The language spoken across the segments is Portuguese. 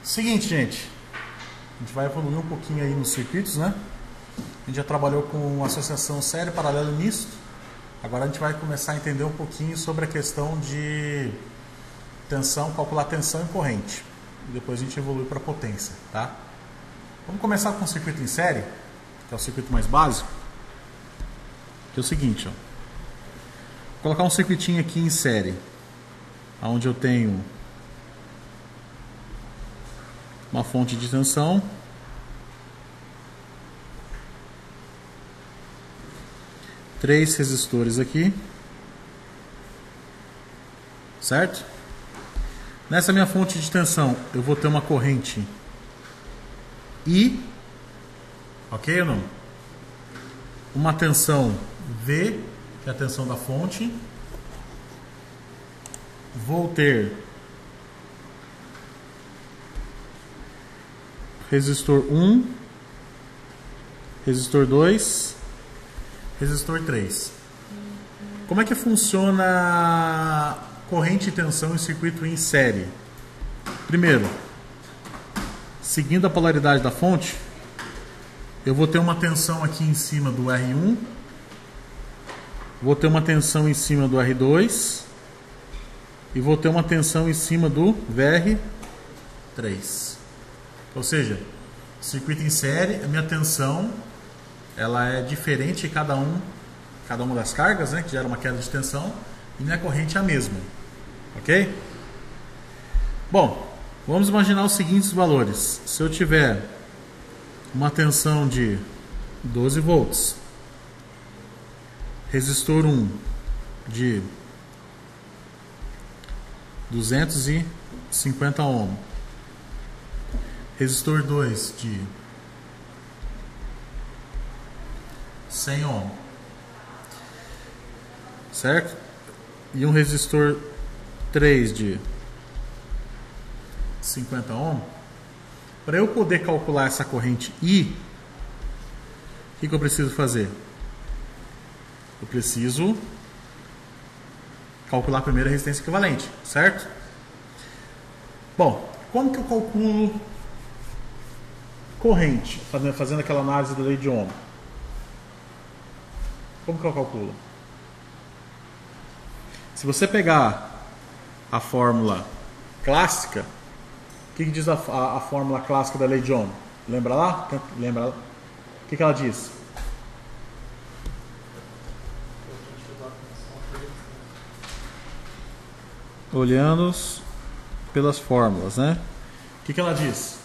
Seguinte, gente, a gente vai evoluir um pouquinho aí nos circuitos, né? A gente já trabalhou com associação série, paralelo e misto. Agora a gente vai começar a entender um pouquinho sobre a questão de tensão, calcular tensão e corrente. E depois a gente evolui para potência, tá? Vamos começar com o circuito em série, que é o circuito mais básico. Que é o seguinte, ó. Vou colocar um circuitinho aqui em série, onde eu tenho uma fonte de tensão, três resistores aqui, certo? Nessa minha fonte de tensão eu vou ter uma corrente I, ok ou não? Uma tensão V, que é a tensão da fonte. Vou ter resistor 1, resistor 2, resistor 3. Como é que funciona corrente e tensão em circuito em série? Primeiro, seguindo a polaridade da fonte, eu vou ter uma tensão aqui em cima do R1, vou ter uma tensão em cima do R2 e vou ter uma tensão em cima do VR3. Ou seja, circuito em série, a minha tensão ela é diferente em cada uma das cargas, né, que gera uma queda de tensão, e minha corrente é a mesma, ok? Bom, vamos imaginar os seguintes valores. Se eu tiver uma tensão de 12 volts, resistor 1 de 250 ohm, resistor 2 de 100 ohm, certo? E um resistor 3 de 50 ohm. Para eu poder calcular essa corrente I, o que eu preciso fazer? Eu preciso calcular primeiro a resistência equivalente, certo? Bom, como que eu calculo corrente, fazendo aquela análise da lei de Ohm? Como que eu calculo? Se você pegar a fórmula clássica, o que diz a fórmula clássica da lei de Ohm? Lembra lá? Lembra lá? O que ela diz? Olhando pelas fórmulas, né? O que ela diz?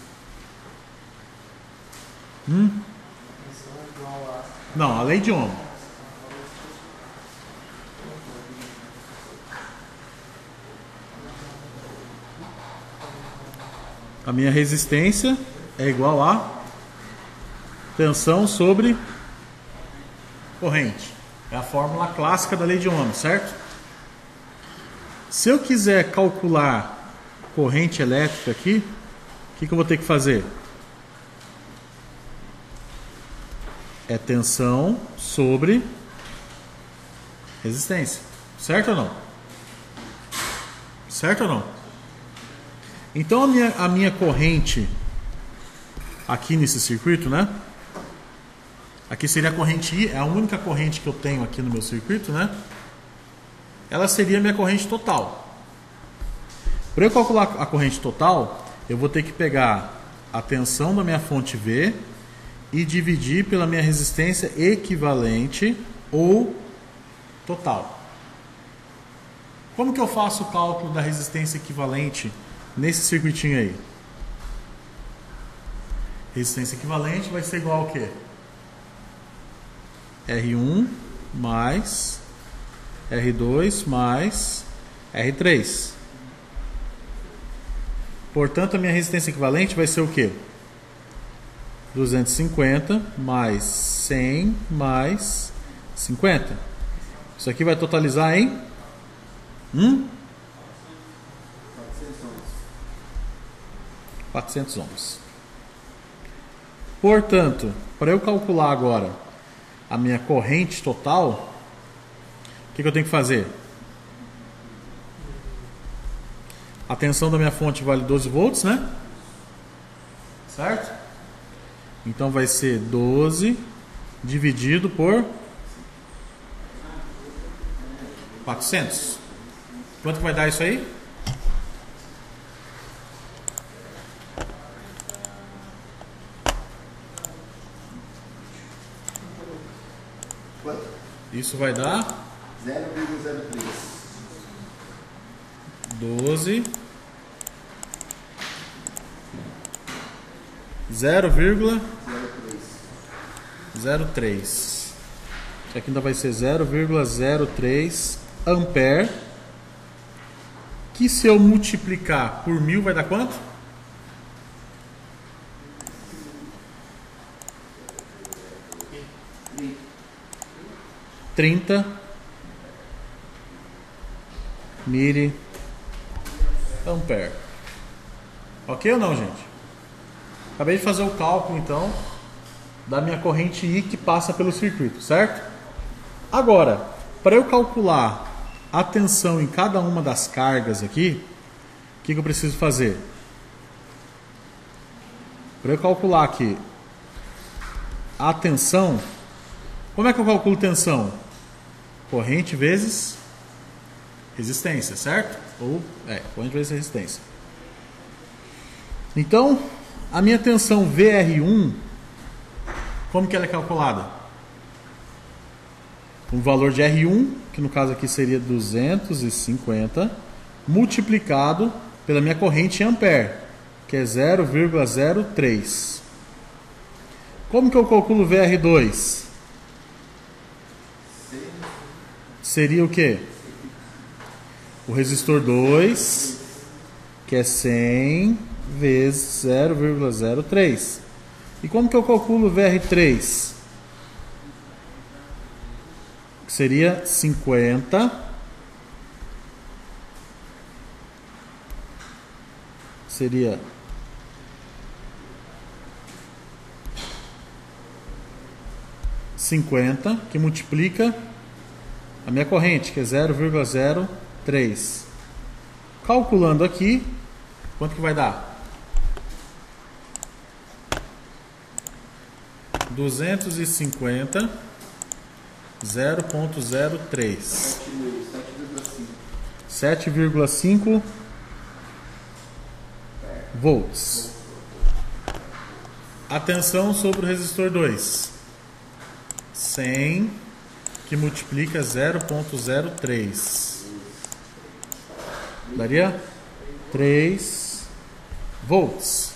Não, a lei de Ohm. A minha resistência é igual a tensão sobre corrente. É a fórmula clássica da lei de Ohm, certo? Se eu quiser calcular corrente elétrica aqui, o que eu vou ter que fazer? É tensão sobre resistência. Certo ou não? Certo ou não? Então a minha corrente aqui nesse circuito, né? Aqui seria a corrente I, é a única corrente que eu tenho aqui no meu circuito, né? Ela seria a minha corrente total. Para eu calcular a corrente total, eu vou ter que pegar a tensão da minha fonte V e dividir pela minha resistência equivalente ou total. Como que eu faço o cálculo da resistência equivalente nesse circuitinho aí? Resistência equivalente vai ser igual ao quê? R1 mais R2 mais R3. Portanto, a minha resistência equivalente vai ser o quê? 250 mais 100 mais 50. Isso aqui vai totalizar em 400 ohms. Portanto, para eu calcular agora a minha corrente total, o que eu tenho que fazer? A tensão da minha fonte vale 12 volts, né? certo? Então vai ser 12 dividido por 400. Quanto que vai dar isso aí? Quanto? Isso vai dar 0,03. 12 0,03. Isso aqui ainda vai ser 0,03 ampere. Que se eu multiplicar por 1000 vai dar quanto? E 30 miliampere. Ok ou não, gente? Acabei de fazer o cálculo, então, da minha corrente I que passa pelo circuito, certo? Agora, para eu calcular a tensão em cada uma das cargas aqui, o que eu preciso fazer? Para eu calcular aqui a tensão, como é que eu calculo tensão? Corrente vezes resistência, certo? Corrente vezes resistência. Então, a minha tensão VR1, como que ela é calculada? O valor de R1, que no caso aqui seria 250, multiplicado pela minha corrente em ampere, que é 0,03. Como que eu calculo VR2? Seria o quê? O resistor 2, que é 100 vezes 0,03. E como que eu calculo VR3? Que seria 50 seria 50 que multiplica a minha corrente, que é 0,03. Calculando aqui, quanto que vai dar? 250 0,03 7,5 volts. A tensão sobre o resistor 2, 100 que multiplica 0,03 daria 3 volts.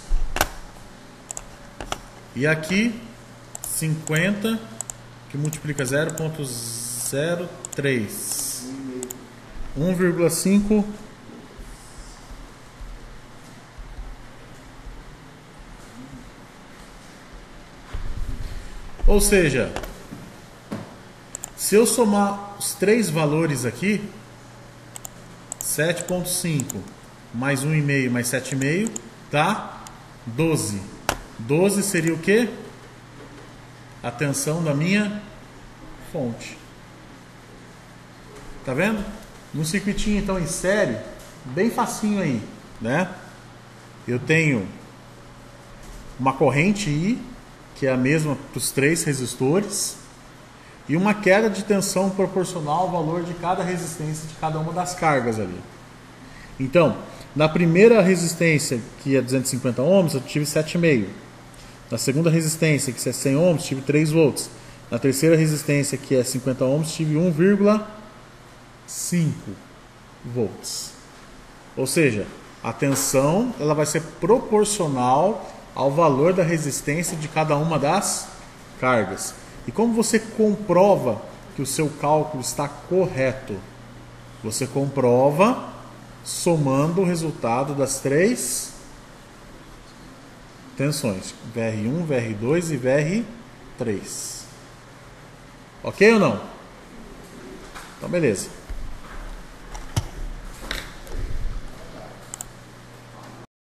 E aqui 50 que multiplica 0,03 1,5 ou seja, se eu somar os três valores aqui, 7,5 mais 1,5 mais 7,5 dá 12. 12 seria o quê? A tensão da minha fonte. Tá vendo? No circuitinho então em série, bem facinho aí, né? Eu tenho uma corrente I, que é a mesma para os três resistores, e uma queda de tensão proporcional ao valor de cada resistência de cada uma das cargas ali. Então, na primeira resistência, que é 250 ohms, eu tive 7,5. Na segunda resistência, que é 100 ohms, tive 3 volts. Na terceira resistência, que é 50 ohms, tive 1,5 volts. Ou seja, a tensão ela vai ser proporcional ao valor da resistência de cada uma das cargas. E como você comprova que o seu cálculo está correto? Você comprova somando o resultado das três tensões, VR1, VR2 e VR3. Ok ou não? Então beleza.